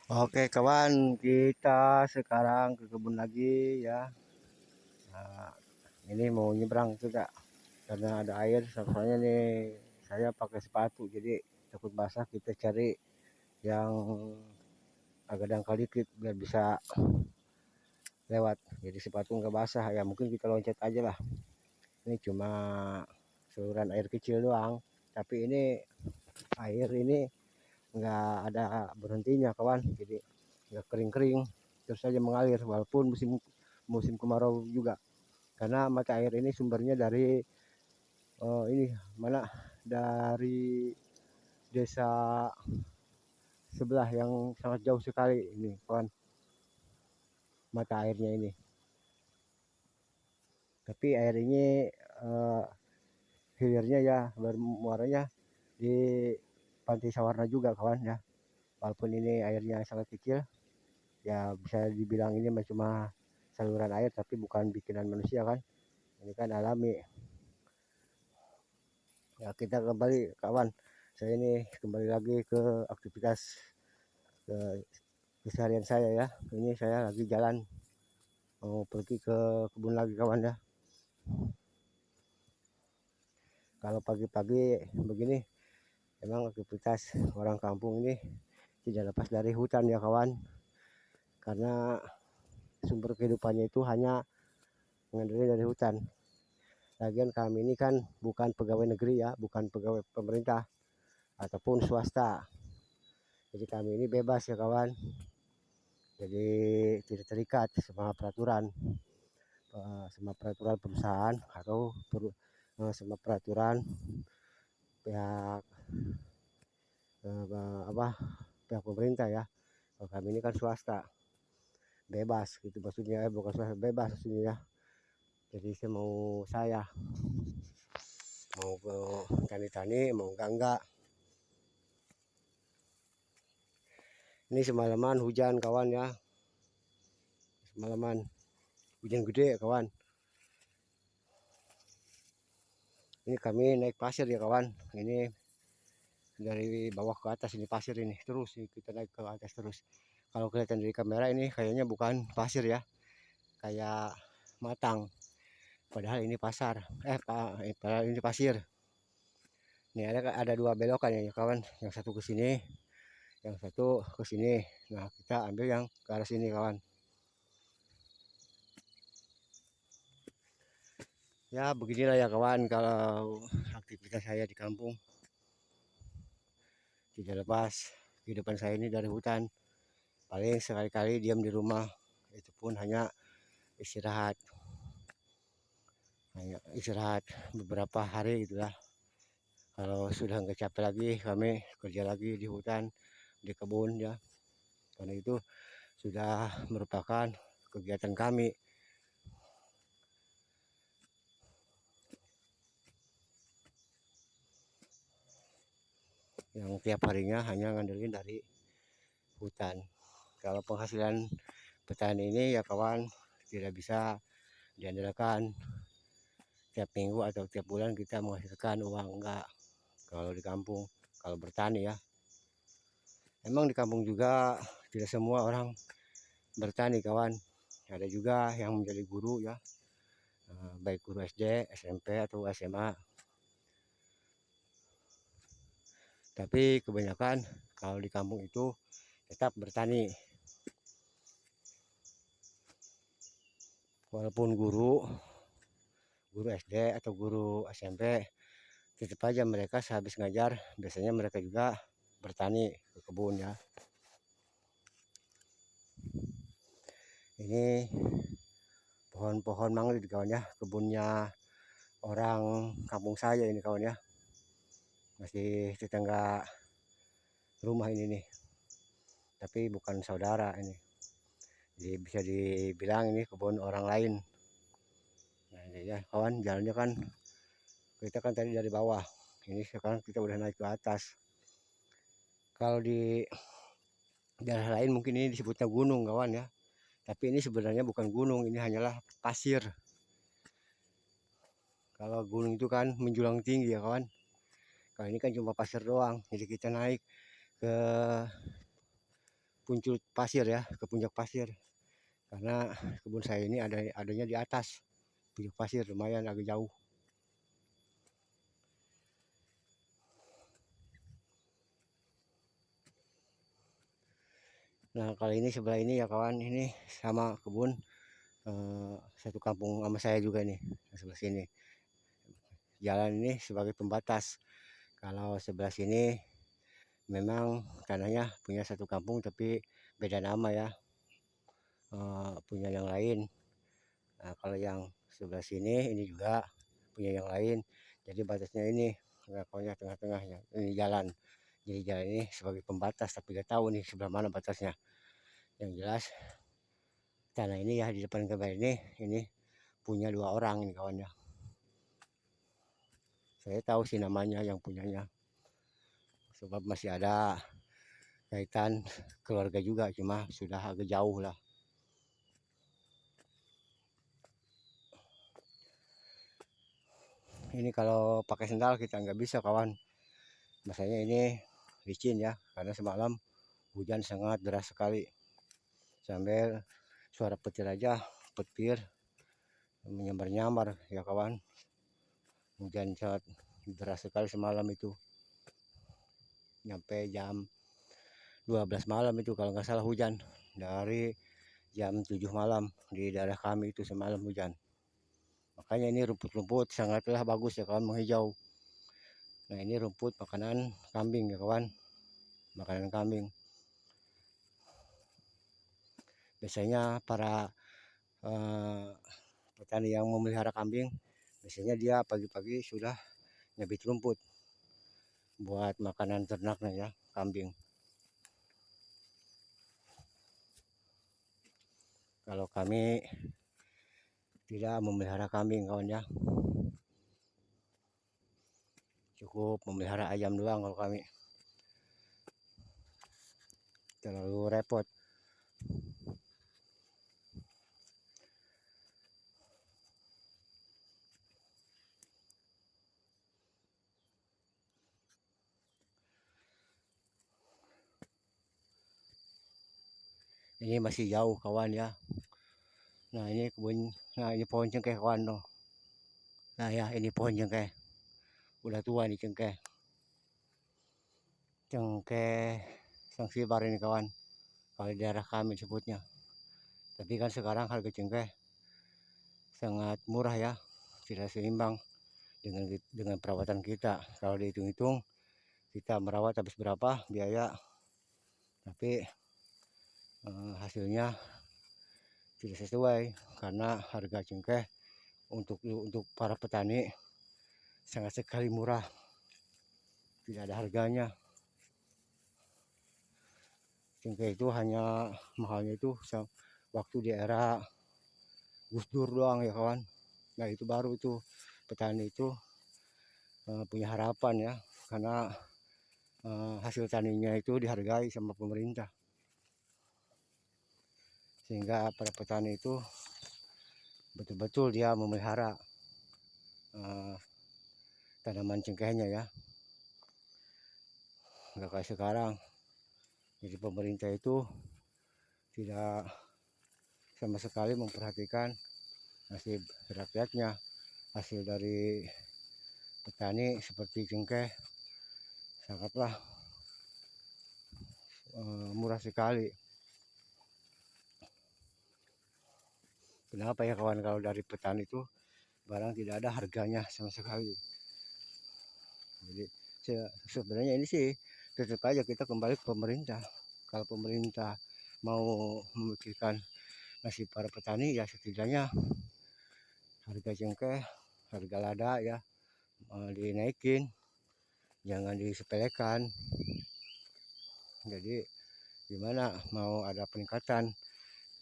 Oke kawan, kita sekarang ke kebun lagi ya. Nah, ini mau nyebrang juga karena ada air. Soalnya nih saya pakai sepatu, jadi takut basah. Kita cari yang agak dangkal dikit biar bisa lewat. Jadi sepatu nggak basah ya. Mungkin kita loncat aja lah. Ini cuma saluran air kecil doang. Tapi ini air ini nggak ada berhentinya kawan. Jadi nggak kering-kering, terus saja mengalir walaupun musim musim kemarau juga. Karena mata air ini sumbernya dari ini mana, dari desa sebelah yang sangat jauh sekali ini kawan, mata airnya ini. Tapi air ini eh, hilirnya ya bermuaranya di Pantai Sawarna juga kawan ya. Walaupun ini airnya sangat kecil, ya bisa dibilang ini cuma saluran air tapi bukan bikinan manusia kan. Ini kan alami. Ya kita kembali kawan. Saya ini kembali lagi ke aktivitas ke keseharian saya ya. Ini saya lagi jalan mau pergi ke kebun lagi kawan ya. Kalau pagi-pagi begini emang aktivitas orang kampung ini tidak lepas dari hutan ya kawan. Karena sumber kehidupannya itu hanya mengalir dari hutan. Lagian kami ini kan bukan pegawai negeri ya, bukan pegawai pemerintah ataupun swasta. Jadi kami ini bebas ya kawan. Jadi tidak terikat sama peraturan perusahaan atau sama peraturan pihak apa pihak pemerintah ya. Kalau kami ini kan swasta, bebas gitu maksudnya, bukan swasta, bebas maksudnya ya. Jadi saya mau ke tani-tani mau enggak. Ini semalaman hujan kawan ya, semalaman hujan gede kawan. Ini kami naik pasir ya kawan. Ini dari bawah ke atas, ini pasir ini terus kita naik ke atas terus. Kalau kelihatan dari kamera ini kayaknya bukan pasir ya, kayak matang, padahal ini padahal ini pasir. Ini ada dua belokan ya kawan, yang satu ke sini, yang satu ke sini. Nah kita ambil yang ke arah sini kawan. Ya beginilah ya kawan, kalau aktivitas saya di kampung tidak lepas kehidupan saya ini dari hutan. Paling sekali-kali diam di rumah, itu pun istirahat hanya istirahat beberapa hari gitulah. Kalau sudah nggak capek lagi kami kerja lagi di hutan, di kebun ya, karena itu sudah merupakan kegiatan kami yang tiap harinya hanya ngandelin dari hutan. Kalau penghasilan petani ini ya kawan tidak bisa diandalkan tiap minggu atau tiap bulan kita menghasilkan uang, enggak. Kalau di kampung, kalau bertani ya, emang di kampung juga tidak semua orang bertani kawan. Ada juga yang menjadi guru ya, baik guru SD, SMP atau SMA. Tapi kebanyakan kalau di kampung itu tetap bertani. Walaupun guru SD atau guru SMP, tetap aja mereka sehabis ngajar biasanya mereka juga bertani ke kebun ya. Ini pohon-pohon mangrove kawan ya, kebunnya orang kampung saya ini kawan ya, masih tetangga rumah ini nih, tapi bukan saudara ini. Jadi bisa dibilang ini kebun orang lain. Nah ini ya kawan, jalannya kan kita kan tadi dari bawah, ini sekarang kita udah naik ke atas. Kalau di daerah lain mungkin ini disebutnya gunung kawan ya, tapi ini sebenarnya bukan gunung, ini hanyalah pasir. Kalau gunung itu kan menjulang tinggi ya kawan, kalau ini kan cuma pasir doang. Jadi kita naik ke puncul pasir ya, ke puncak pasir. Karena kebun saya ini adanya di atas puncak pasir, lumayan agak jauh. Nah kali ini sebelah ini ya kawan, ini sama kebun satu kampung sama saya juga nih, sebelah sini. Jalan ini sebagai pembatas. Kalau sebelah sini memang tanahnya punya satu kampung tapi beda nama ya, punya yang lain. Nah kalau yang sebelah sini ini juga punya yang lain. Jadi batasnya ini, pokoknya tengah-tengahnya ini jalan. Jadi jalan ini sebagai pembatas, tapi gak tahu nih sebelah mana batasnya. Yang jelas tanah ini ya di depan gambar ini punya 2 orang ini kawan ya. Saya tahu sih namanya yang punyanya, sebab masih ada kaitan keluarga juga, cuma sudah agak jauh lah. Ini kalau pakai sendal kita nggak bisa kawan, masanya ini licin ya, karena semalam hujan sangat deras sekali, sambil suara petir aja, petir menyambar-nyambar ya kawan. Hujan sangat deras sekali semalam itu, nyampe jam 12 malam itu kalau nggak salah hujan. Dari jam 7 malam di daerah kami itu semalam hujan. Makanya ini rumput-rumput sangatlah bagus ya kawan, menghijau. Nah ini rumput makanan kambing ya kawan, makanan kambing. Biasanya para petani yang memelihara kambing, biasanya dia pagi-pagi sudah nyabit rumput buat makanan ternaknya ya, kambing. Kalau kami tidak memelihara kambing kawan ya, cukup memelihara ayam doang kalau kami, terlalu repot. Ini masih jauh kawan ya. Nah ini kebun, nah ini pohon cengkeh kawan tuh. Nah ya ini pohon cengkeh, udah tua nih cengkeh. Cengkeh Sangsibar ini kawan, kalau di daerah kami sebutnya. Tapi kan sekarang harga cengkeh sangat murah ya, tidak seimbang dengan perawatan kita. Kalau dihitung-hitung kita merawat habis berapa biaya, tapi hasilnya tidak sesuai, karena harga cengkeh untuk para petani sangat sekali murah, tidak ada harganya. Cengkeh itu hanya mahalnya itu waktu di era Gus Dur doang ya kawan. Nah itu baru itu petani itu punya harapan ya, karena hasil taninya itu dihargai sama pemerintah, sehingga para petani itu betul-betul dia memelihara tanaman cengkehnya ya, nggak kayak sekarang. Jadi pemerintah itu tidak sama sekali memperhatikan nasib rakyatnya. Hasil dari petani seperti cengkeh sangatlah murah sekali. Kenapa ya kawan, kalau dari petani itu barang tidak ada harganya sama sekali. Jadi sebenarnya ini sih tetap aja kita kembali ke pemerintah. Kalau pemerintah mau memikirkan nasib para petani ya, setidaknya harga cengkeh, harga lada ya dinaikin, jangan disepelekan. Jadi gimana mau ada peningkatan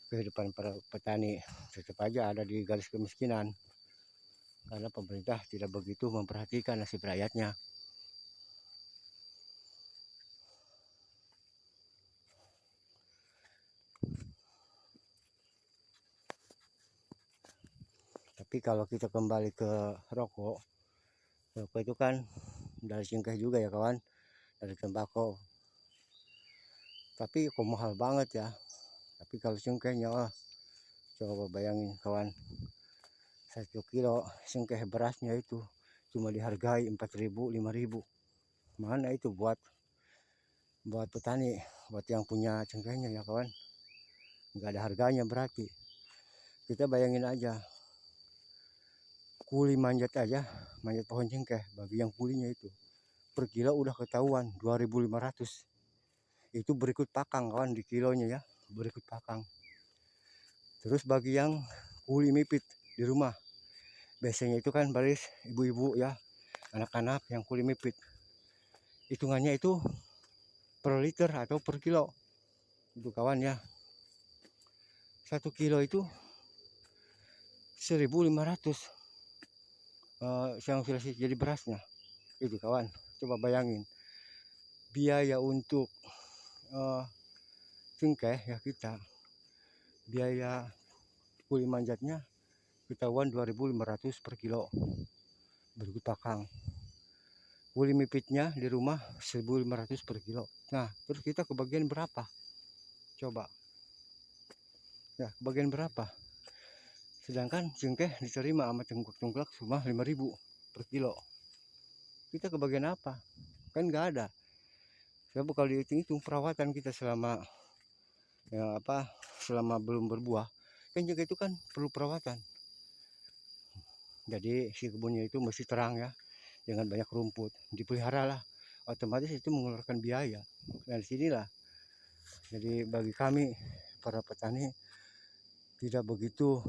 kehidupan para petani, tetap aja ada di garis kemiskinan, karena pemerintah tidak begitu memperhatikan nasib rakyatnya. Tapi kalau kita kembali ke rokok, rokok itu kan dari cengkeh juga ya kawan, dari tembakau. Tapi kok mahal banget ya. Tapi kalau cengkehnya, coba bayangin kawan, 1 kilo cengkeh berasnya itu cuma dihargai 4.000, 5.000. Mana itu buat petani, buat yang punya cengkehnya ya kawan. Nggak ada harganya berarti. Kita bayangin aja, kuli manjat aja, manjat pohon cengkeh, bagi yang kulinya itu per kilo udah ketahuan 2.500. Itu berikut pakang kawan, di kilonya ya, berikut pakang. Terus bagi yang kuli mipit di rumah, biasanya itu kan baris ibu-ibu ya, anak-anak yang kuli mipit, hitungannya itu per liter atau per kilo itu kawan ya. 1 kilo itu 1.500 yang sudah jadi berasnya itu kawan. Coba bayangin biaya untuk cengkeh ya, kita biaya kuli manjatnya ketahuan 2.500 per kilo berikut pakang. Kuli mipitnya di rumah 1.500 per kilo. Nah terus kita kebagian berapa coba ya, kebagian berapa? Sedangkan cengkeh diterima sama tengklak cuma 5.000 per kilo. Kita kebagian apa? Kan nggak ada. Sebab kalau dihitung-hitung perawatan kita selama ya selama belum berbuah, kan cengkeh itu kan perlu perawatan. Jadi si kebunnya itu mesti terang ya, dengan banyak rumput, dipelihara lah, otomatis itu mengeluarkan biaya. Dan sinilah jadi bagi kami para petani tidak begitu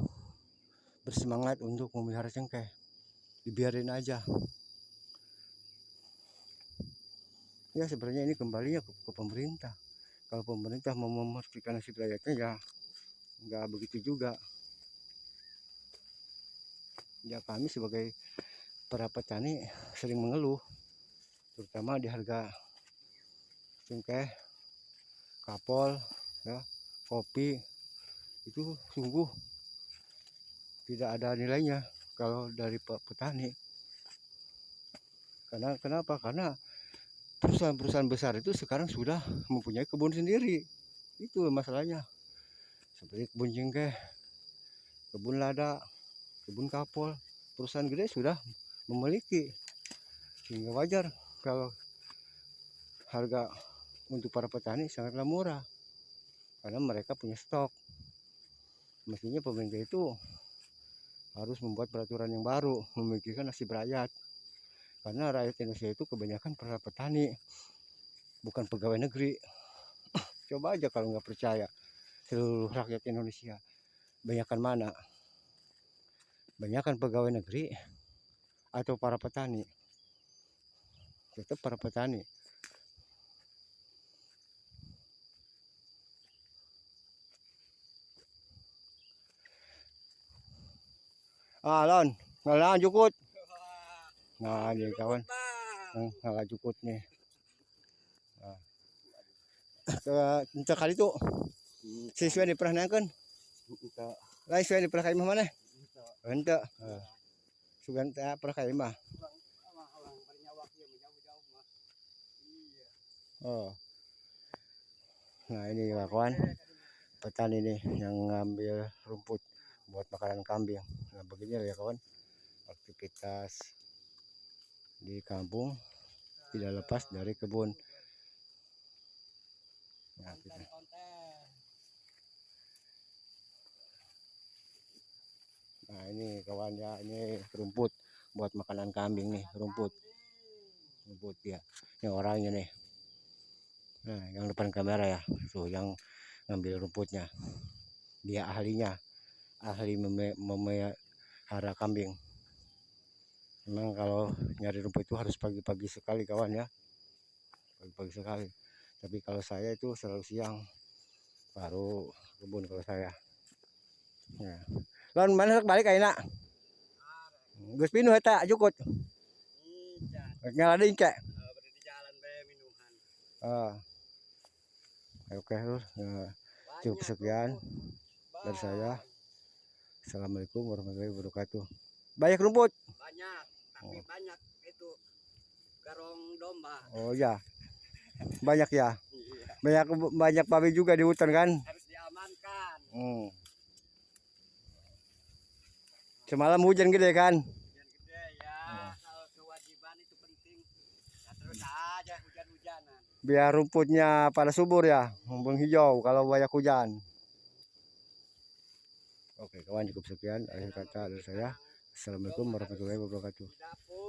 bersemangat untuk memelihara cengkeh, dibiarin aja ya. Sebenarnya ini kembalinya ke pemerintah. Kalau pemerintah mau memastikan nasib rakyatnya ya nggak begitu juga ya. Kami sebagai para petani sering mengeluh, terutama di harga cengkeh, kapol ya, kopi itu sungguh tidak ada nilainya kalau dari petani. Karena kenapa? Karena perusahaan-perusahaan besar itu sekarang sudah mempunyai kebun sendiri. Itu masalahnya. Seperti kebun cengkeh, kebun lada, kebun kapol, perusahaan gede sudah memiliki, sehingga wajar kalau harga untuk para petani sangatlah murah karena mereka punya stok. Mestinya pemerintah itu harus membuat peraturan yang baru, memikirkan nasib rakyat, karena rakyat Indonesia itu kebanyakan para petani, bukan pegawai negeri. Coba aja kalau nggak percaya, seluruh rakyat Indonesia banyakkan mana? Banyakkan pegawai negeri atau para petani? Tetap para petani. Lon, ngalah jukut. Nah, ini kawan, ngalah jukut nih. Nah, kali itu siswa di pernah nangkan. Lain siswa di pernah kayak mana? Ente. Sugan teh pernah kayak mah. Oh. Nah, ini kawan, petani nih yang ngambil rumput buat makanan kambing. Nah, begini ya kawan, aktivitas di kampung tidak lepas dari kebun. Nah, nah ini kawan ya, ini rumput buat makanan kambing nih, rumput ya. Ini orangnya nih. Nah, yang depan kamera ya, tuh yang ngambil rumputnya. Dia ahlinya, ahli memelihara kambing. Memang kalau nyari rumput itu harus pagi-pagi sekali kawan ya, pagi-pagi sekali. Tapi kalau saya itu selalu siang baru kebun kalau saya. Ya. Lon mana balik ayeuna? Geus pinuh eta jukut. Ngalading cek. Di jalan bae minuhan. Oke, cukup sekian dari saya. Assalamualaikum warahmatullahi wabarakatuh. Banyak rumput? Banyak, tapi banyak itu garong domba. Oh ya, banyak ya. Iya. banyak babi juga di hutan kan. harus diamankan. Semalam hujan gede kan. Hujan gede ya, kalau kewajiban itu penting. Ya, terus aja hujan-hujanan. Biar rumputnya pada subur ya, menghijau kalau banyak hujan. Oke kawan, cukup sekian akhir kata dari saya. Assalamualaikum warahmatullahi wabarakatuh. Di dapur.